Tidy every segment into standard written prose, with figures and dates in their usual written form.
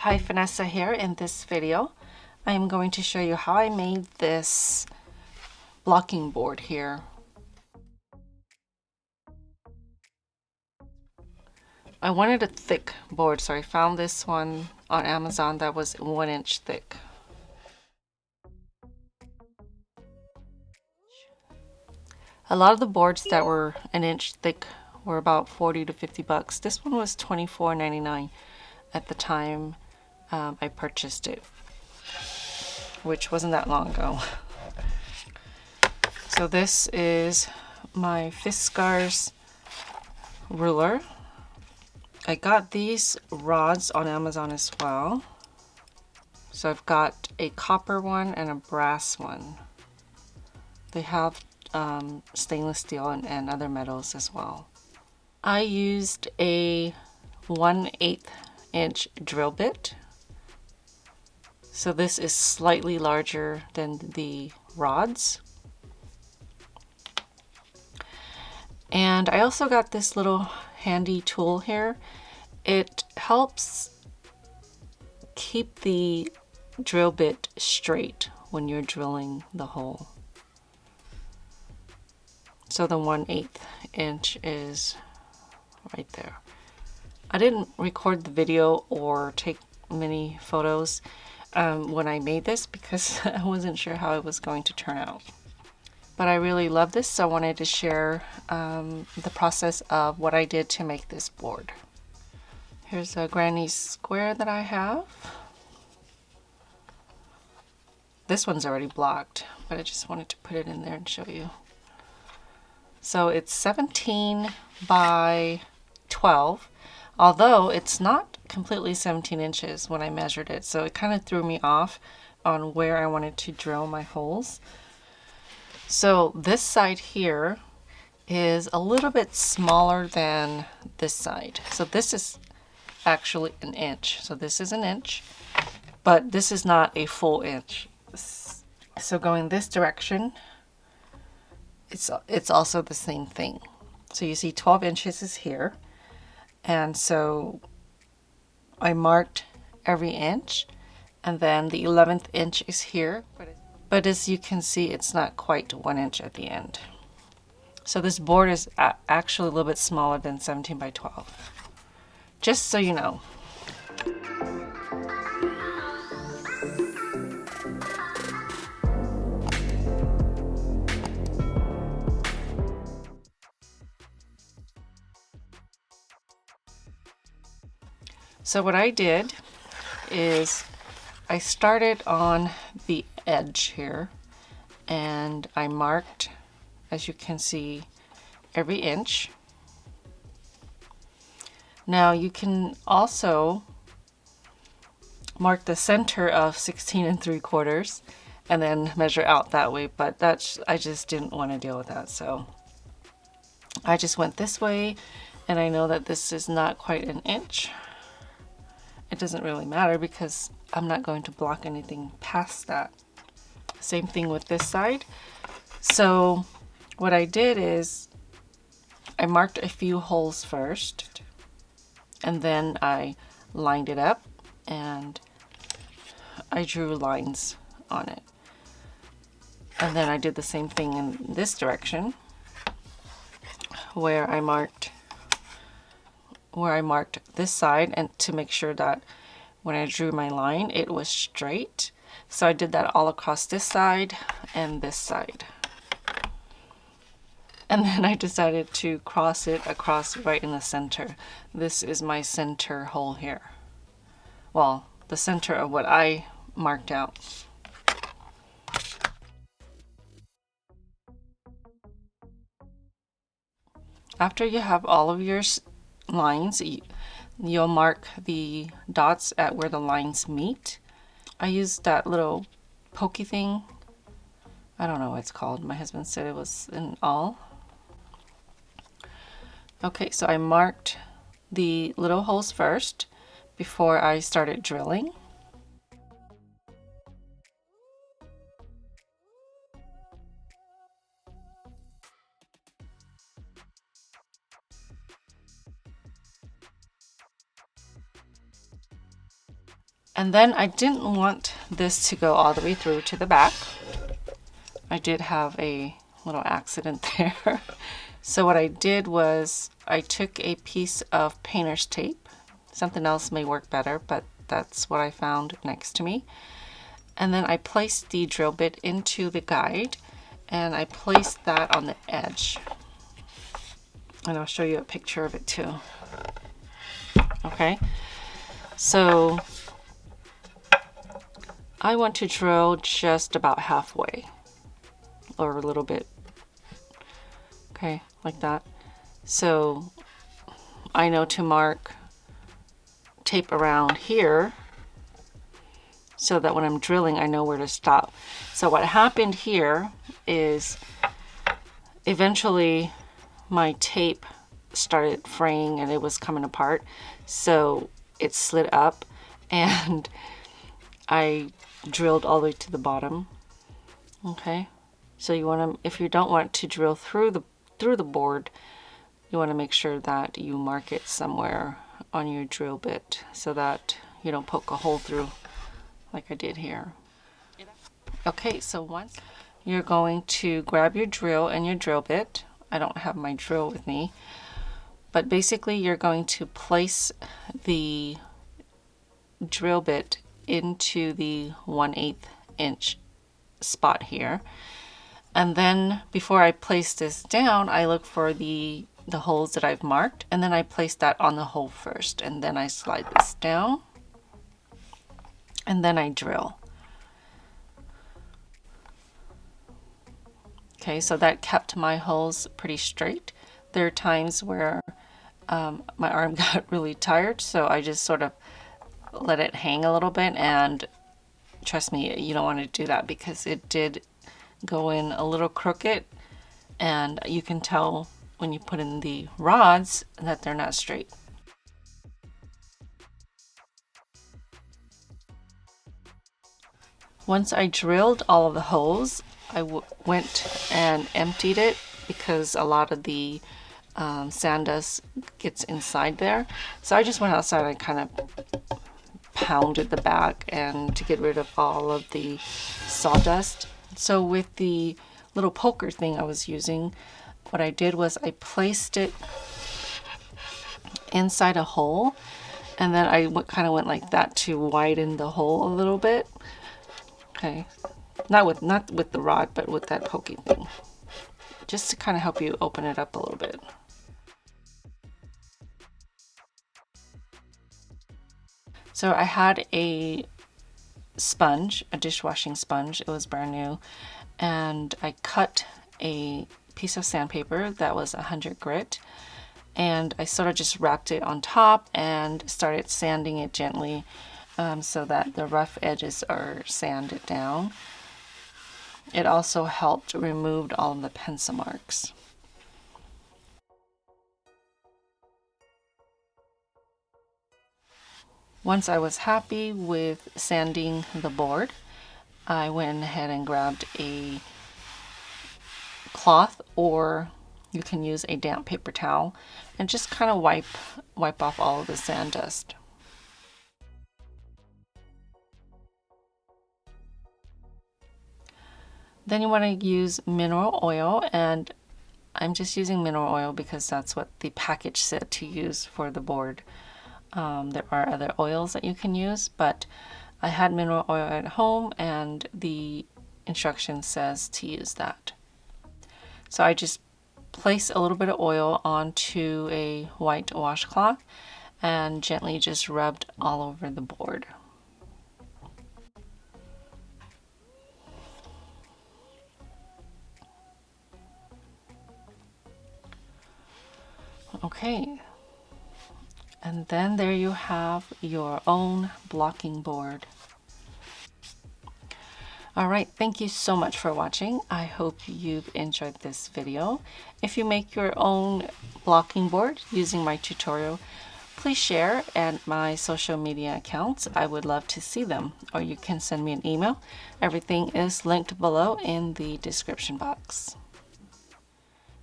Hi, Phanessa here. In this video, I am going to show you how I made this blocking board here. I wanted a thick board, so I found this one on Amazon that was 1 inch thick. A lot of the boards that were 1 inch thick were about 40 to 50 bucks. This one was $24.99 at the time I purchased it, which wasn't that long ago. So this is my Fiskars ruler. I got these rods on Amazon as well. So I've got a copper one and a brass one. They have stainless steel and other metals as well. I used a 1/8 inch drill bit. So this is slightly larger than the rods. And I also got this little handy tool here. It helps keep the drill bit straight when you're drilling the hole. So the 1/8 inch is right there. I didn't record the video or take many photos when I made this because I wasn't sure how it was going to turn out. But I really love this, so I wanted to share the process of what I did to make this board. Here's a granny square that I have. This one's already blocked, but I just wanted to put it in there and show you. So it's 17 by 12, although it's not completely 17 inches when I measured it. So it kind of threw me off on where I wanted to drill my holes. So this side here is a little bit smaller than this side. So this is actually 1 inch. So this is 1 inch, but this is not a full inch. So going this direction, it's also the same thing. So you see 12 inches is here. And so I marked every inch, and then the 11th inch is here. But as you can see, it's not quite 1 inch at the end. So this board is actually a little bit smaller than 17 by 12. Just so you know. So what I did is I started on the edge here and I marked, as you can see, every inch. Now you can also mark the center of 16 3/4 and then measure out that way, but I just didn't want to deal with that, so I just went this way, and I know that this is not quite 1 inch. It doesn't really matter because I'm not going to block anything past that. Same thing with this side. So what I did is I marked a few holes first, and then I lined it up and I drew lines on it. And then I did the same thing in this direction where I marked this side, and to make sure that when I drew my line it was straight. So I did that all across this side and this side. And then I decided to cross it across right in the center. This is my center hole here. Well, the center of what I marked out. After you have all of your lines, you'll mark the dots at where the lines meet. I used that little pokey thing. I don't know what it's called. My husband said it was an awl. Okay, so I marked the little holes first before I started drilling. And then I didn't want this to go all the way through to the back. I did have a little accident there. So what I did was I took a piece of painter's tape. Something else may work better, but that's what I found next to me. And then I placed the drill bit into the guide, and I placed that on the edge. And I'll show you a picture of it too. Okay, so I want to drill just about halfway, or a little bit. Okay, like that. So I know to mark tape around here so that when I'm drilling I know where to stop. So what happened here is eventually my tape started fraying and it was coming apart, so it slid up and I drilled all the way to the bottom. Okay, so you want to, if you don't want to drill through the board, you want to make sure that you mark it somewhere on your drill bit so that you don't poke a hole through like I did here. Okay, so once you're going to grab your drill and your drill bit. I don't have my drill with me, but basically you're going to place the drill bit into the 1/8 inch spot here. And then before I place this down, I look for the holes that I've marked, and then I place that on the hole first, and then I slide this down, and then I drill. Okay, so that kept my holes pretty straight. There are times where my arm got really tired, so I just sort of let it hang a little bit, and trust me, you don't want to do that because it did go in a little crooked, and you can tell when you put in the rods that they're not straight. Once I drilled all of the holes, I went and emptied it because a lot of the sand dust gets inside there. So I just went outside and kind of pounded the back and to get rid of all of the sawdust. So with the little poker thing I was using, what I did was I placed it inside a hole, and then I kind of went like that to widen the hole a little bit. Okay, not with the rod, but with that pokey thing, just to kind of help you open it up a little bit. So I had a sponge, a dishwashing sponge. It was brand new, and I cut a piece of sandpaper that was 100 grit, and I sort of just wrapped it on top and started sanding it gently so that the rough edges are sanded down. It also helped remove all of the pencil marks. Once I was happy with sanding the board, I went ahead and grabbed a cloth, or you can use a damp paper towel, and just kind of wipe off all of the sand dust. Then you want to use mineral oil, and I'm just using mineral oil because that's what the package said to use for the board. There are other oils that you can use, but I had mineral oil at home and the instruction says to use that. So I just place a little bit of oil onto a white washcloth and gently just rubbed all over the board. Okay, and then there you have your own blocking board. Alright, thank you so much for watching. I hope you've enjoyed this video. If you make your own blocking board using my tutorial, please share at my social media accounts. I would love to see them, or you can send me an email. Everything is linked below in the description box.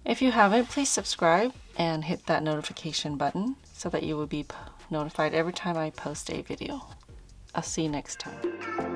If you haven't, please subscribe and hit that notification button so that you will be notified every time I post a video. I'll see you next time.